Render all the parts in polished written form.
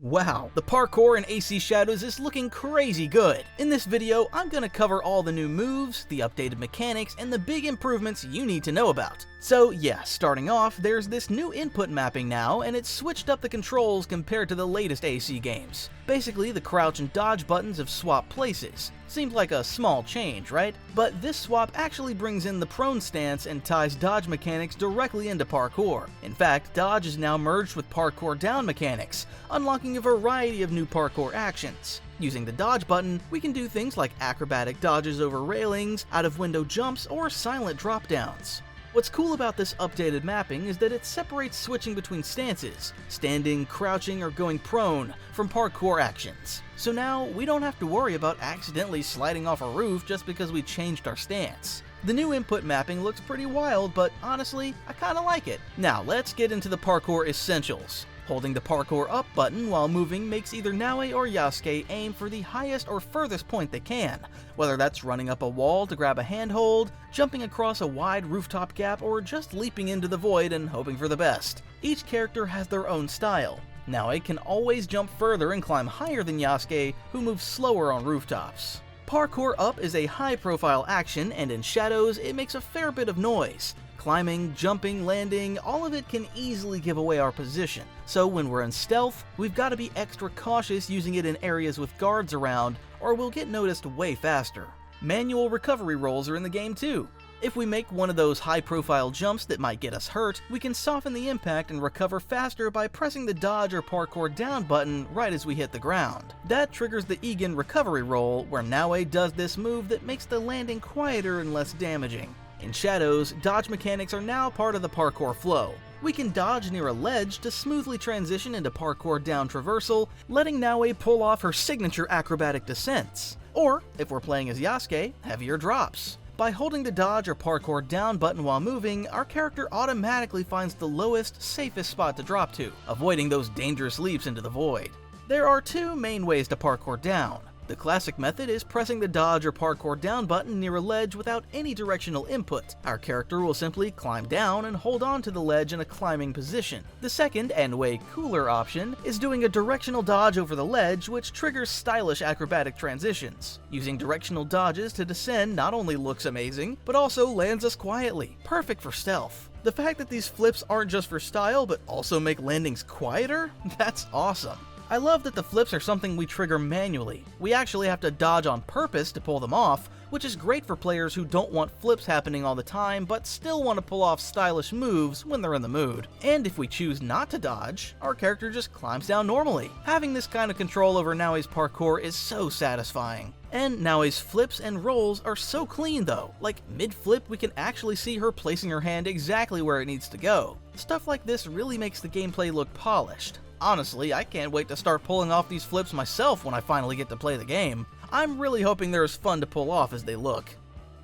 Wow, the parkour in AC Shadows is looking crazy good. In this video, I'm gonna cover all the new moves, the updated mechanics, and the big improvements you need to know about. So yeah, starting off, there's this new input mapping now, and it's switched up the controls compared to the latest AC games. Basically, the crouch and dodge buttons have swapped places. Seems like a small change, right? But this swap actually brings in the prone stance and ties dodge mechanics directly into parkour. In fact, dodge is now merged with parkour down mechanics, unlocking a variety of new parkour actions. Using the dodge button, we can do things like acrobatic dodges over railings, out-of-window jumps, or silent drop-downs. What's cool about this updated mapping is that it separates switching between stances, standing, crouching, or going prone, from parkour actions. So now, we don't have to worry about accidentally sliding off a roof just because we changed our stance. The new input mapping looks pretty wild, but honestly, I kinda like it. Now, let's get into the parkour essentials. Holding the parkour up button while moving makes either Naoe or Yasuke aim for the highest or furthest point they can, whether that's running up a wall to grab a handhold, jumping across a wide rooftop gap, or just leaping into the void and hoping for the best. Each character has their own style. Naoe can always jump further and climb higher than Yasuke, who moves slower on rooftops. Parkour up is a high-profile action, and in Shadows, it makes a fair bit of noise. Climbing, jumping, landing, all of it can easily give away our position. So when we're in stealth, we've got to be extra cautious using it in areas with guards around, or we'll get noticed way faster. Manual recovery rolls are in the game too. If we make one of those high-profile jumps that might get us hurt, we can soften the impact and recover faster by pressing the dodge or parkour down button right as we hit the ground. That triggers the Egan recovery roll, where Naoe does this move that makes the landing quieter and less damaging. In Shadows, dodge mechanics are now part of the parkour flow. We can dodge near a ledge to smoothly transition into parkour down traversal, letting Naoe pull off her signature acrobatic descents. Or, if we're playing as Yasuke, heavier drops. By holding the dodge or parkour down button while moving, our character automatically finds the lowest, safest spot to drop to, avoiding those dangerous leaps into the void. There are two main ways to parkour down. The classic method is pressing the dodge or parkour down button near a ledge without any directional input. Our character will simply climb down and hold on to the ledge in a climbing position. The second, and way cooler option, is doing a directional dodge over the ledge, which triggers stylish acrobatic transitions. Using directional dodges to descend not only looks amazing, but also lands us quietly, perfect for stealth. The fact that these flips aren't just for style, but also make landings quieter? That's awesome. I love that the flips are something we trigger manually. We actually have to dodge on purpose to pull them off, which is great for players who don't want flips happening all the time but still want to pull off stylish moves when they're in the mood. And if we choose not to dodge, our character just climbs down normally. Having this kind of control over Naoe's parkour is so satisfying. And Naoe's flips and rolls are so clean though, like mid-flip we can actually see her placing her hand exactly where it needs to go. Stuff like this really makes the gameplay look polished. Honestly, I can't wait to start pulling off these flips myself when I finally get to play the game. I'm really hoping they're as fun to pull off as they look.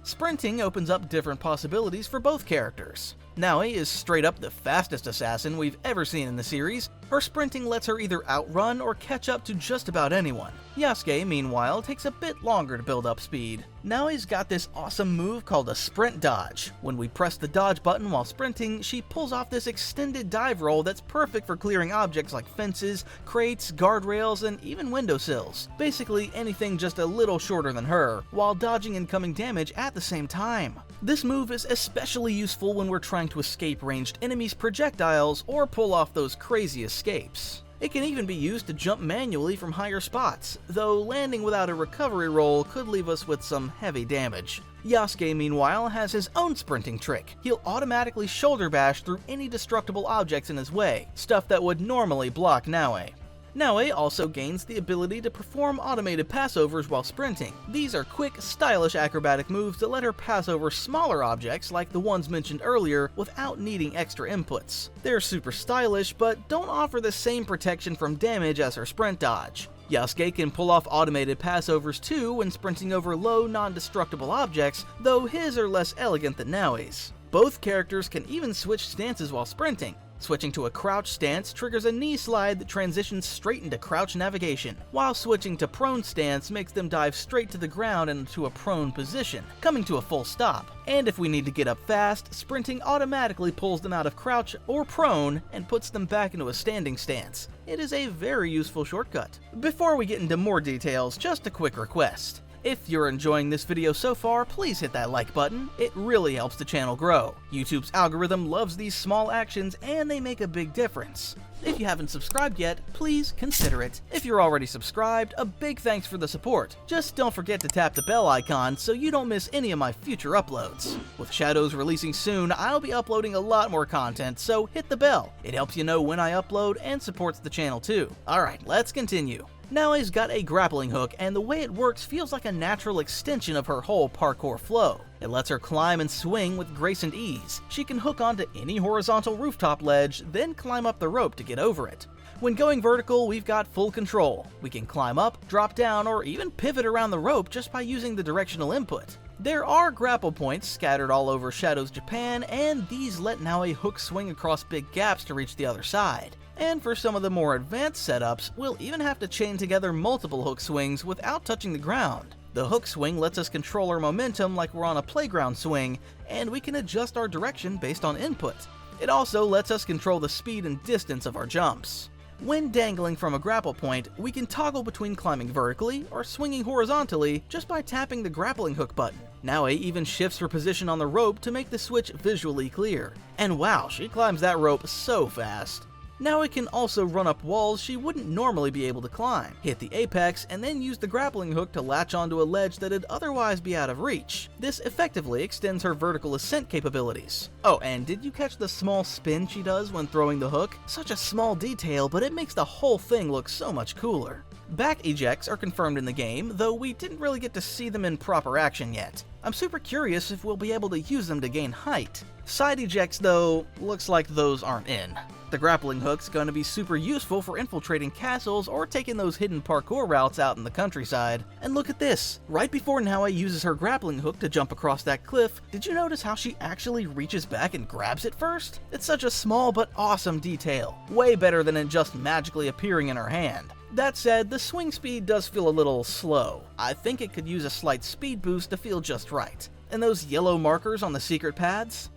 Sprinting opens up different possibilities for both characters. Naoe is straight up the fastest assassin we've ever seen in the series. Her sprinting lets her either outrun or catch up to just about anyone. Yasuke, meanwhile, takes a bit longer to build up speed. Naoe's got this awesome move called a sprint dodge. When we press the dodge button while sprinting, she pulls off this extended dive roll that's perfect for clearing objects like fences, crates, guardrails, and even windowsills. Basically anything just a little shorter than her, while dodging incoming damage at the same time. This move is especially useful when we're trying to escape ranged enemies' projectiles or pull off those crazy escapes. It can even be used to jump manually from higher spots, though landing without a recovery roll could leave us with some heavy damage. Yasuke, meanwhile, has his own sprinting trick. He'll automatically shoulder bash through any destructible objects in his way, stuff that would normally block Naoe. Naoe also gains the ability to perform automated passovers while sprinting. These are quick, stylish acrobatic moves that let her pass over smaller objects like the ones mentioned earlier without needing extra inputs. They're super stylish, but don't offer the same protection from damage as her sprint dodge. Yasuke can pull off automated passovers too when sprinting over low, non-destructible objects, though his are less elegant than Naoe's. Both characters can even switch stances while sprinting. Switching to a crouch stance triggers a knee slide that transitions straight into crouch navigation, while switching to prone stance makes them dive straight to the ground and into a prone position, coming to a full stop. And if we need to get up fast, sprinting automatically pulls them out of crouch or prone and puts them back into a standing stance. It is a very useful shortcut. Before we get into more details, just a quick request. If you're enjoying this video so far, please hit that like button. It really helps the channel grow. YouTube's algorithm loves these small actions and they make a big difference. If you haven't subscribed yet, please consider it. If you're already subscribed, a big thanks for the support. Just don't forget to tap the bell icon so you don't miss any of my future uploads. With Shadows releasing soon, I'll be uploading a lot more content, so hit the bell. It helps you know when I upload and supports the channel too. Alright, let's continue. Naoe's got a grappling hook, and the way it works feels like a natural extension of her whole parkour flow. It lets her climb and swing with grace and ease. She can hook onto any horizontal rooftop ledge, then climb up the rope to get over it. When going vertical, we've got full control. We can climb up, drop down, or even pivot around the rope just by using the directional input. There are grapple points scattered all over Shadows Japan, and these let Naoe hook swing across big gaps to reach the other side. And for some of the more advanced setups, we'll even have to chain together multiple hook swings without touching the ground. The hook swing lets us control our momentum like we're on a playground swing, and we can adjust our direction based on input. It also lets us control the speed and distance of our jumps. When dangling from a grapple point, we can toggle between climbing vertically or swinging horizontally just by tapping the grappling hook button. Naoe even shifts her position on the rope to make the switch visually clear. And wow, she climbs that rope so fast. Naoe can also run up walls she wouldn't normally be able to climb, hit the apex, and then use the grappling hook to latch onto a ledge that'd otherwise be out of reach. This effectively extends her vertical ascent capabilities. Oh, and did you catch the small spin she does when throwing the hook? Such a small detail, but it makes the whole thing look so much cooler. Back ejects are confirmed in the game, though we didn't really get to see them in proper action yet. I'm super curious if we'll be able to use them to gain height. Side ejects, though, looks like those aren't in. The grappling hook's gonna be super useful for infiltrating castles or taking those hidden parkour routes out in the countryside. And look at this! Right before Naoe uses her grappling hook to jump across that cliff, did you notice how she actually reaches back and grabs it first? It's such a small but awesome detail. Way better than it just magically appearing in her hand. That said, the swing speed does feel a little slow. I think it could use a slight speed boost to feel just right. And those yellow markers on the secret pads?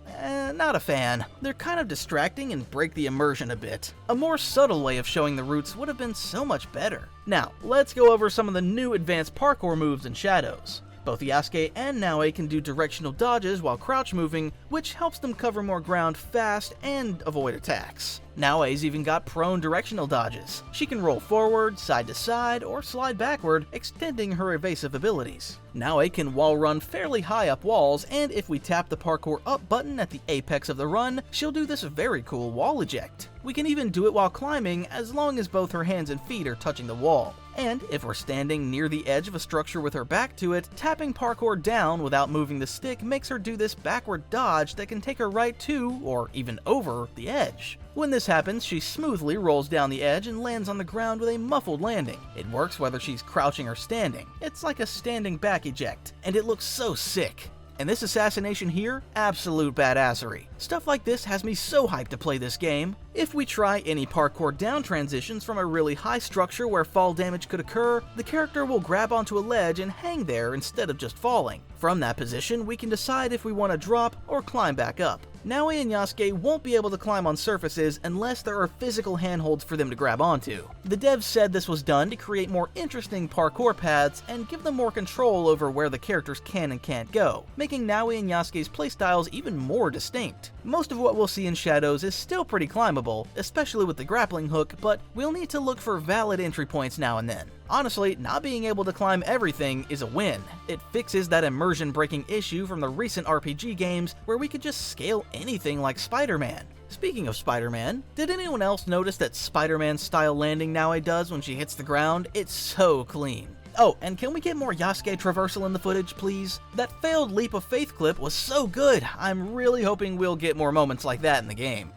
Not a fan. They're kind of distracting and break the immersion a bit. A more subtle way of showing the routes would have been so much better. Now, let's go over some of the new advanced parkour moves in Shadows. Both Yasuke and Naoe can do directional dodges while crouch moving, which helps them cover more ground fast and avoid attacks. Naoe's even got prone directional dodges. She can roll forward, side to side, or slide backward, extending her evasive abilities. Naoe can wall run fairly high up walls, and if we tap the parkour up button at the apex of the run, she'll do this very cool wall eject. We can even do it while climbing, as long as both her hands and feet are touching the wall. And if we're standing near the edge of a structure with her back to it, tapping parkour down without moving the stick makes her do this backward dodge that can take her right to, or even over, the edge. When this happens, she smoothly rolls down the edge and lands on the ground with a muffled landing. It works whether she's crouching or standing. It's like a standing back eject, and it looks so sick. And this assassination here, absolute badassery. Stuff like this has me so hyped to play this game. If we try any parkour down transitions from a really high structure where fall damage could occur, the character will grab onto a ledge and hang there instead of just falling. From that position, we can decide if we want to drop or climb back up. Naoe and Yasuke won't be able to climb on surfaces unless there are physical handholds for them to grab onto. The devs said this was done to create more interesting parkour paths and give them more control over where the characters can and can't go, making Naoe and Yasuke's playstyles even more distinct. Most of what we'll see in Shadows is still pretty climbable, especially with the grappling hook, but we'll need to look for valid entry points now and then. Honestly, not being able to climb everything is a win. It fixes that immersion-breaking issue from the recent RPG games where we could just scale anything like Spider-Man. Speaking of Spider-Man, did anyone else notice that Spider-Man style landing Naoe does when she hits the ground? It's so clean. Oh, and can we get more Yasuke traversal in the footage, please? That failed leap of faith clip was so good. I'm really hoping we'll get more moments like that in the game.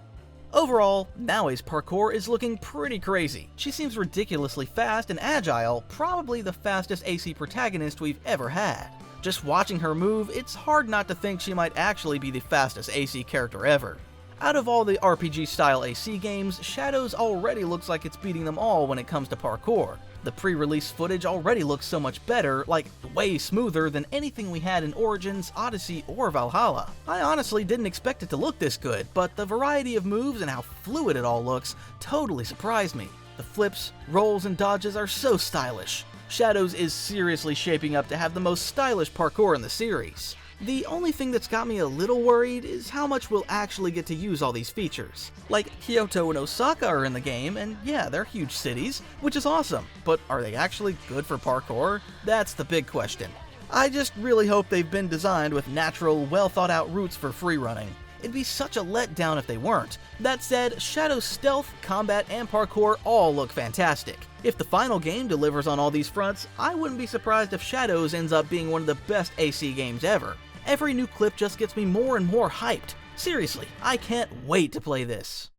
Overall, Naoe's parkour is looking pretty crazy. She seems ridiculously fast and agile, probably the fastest AC protagonist we've ever had. Just watching her move, it's hard not to think she might actually be the fastest AC character ever. Out of all the RPG-style AC games, Shadows already looks like it's beating them all when it comes to parkour. The pre-release footage already looks so much better, like way smoother than anything we had in Origins, Odyssey, or Valhalla. I honestly didn't expect it to look this good, but the variety of moves and how fluid it all looks totally surprised me. The flips, rolls, and dodges are so stylish. Shadows is seriously shaping up to have the most stylish parkour in the series. The only thing that's got me a little worried is how much we'll actually get to use all these features. Like, Kyoto and Osaka are in the game, and yeah, they're huge cities, which is awesome, but are they actually good for parkour? That's the big question. I just really hope they've been designed with natural, well-thought-out routes for freerunning. It'd be such a letdown if they weren't. That said, Shadow's stealth, combat, and parkour all look fantastic. If the final game delivers on all these fronts, I wouldn't be surprised if Shadows ends up being one of the best AC games ever. Every new clip just gets me more and more hyped. Seriously, I can't wait to play this.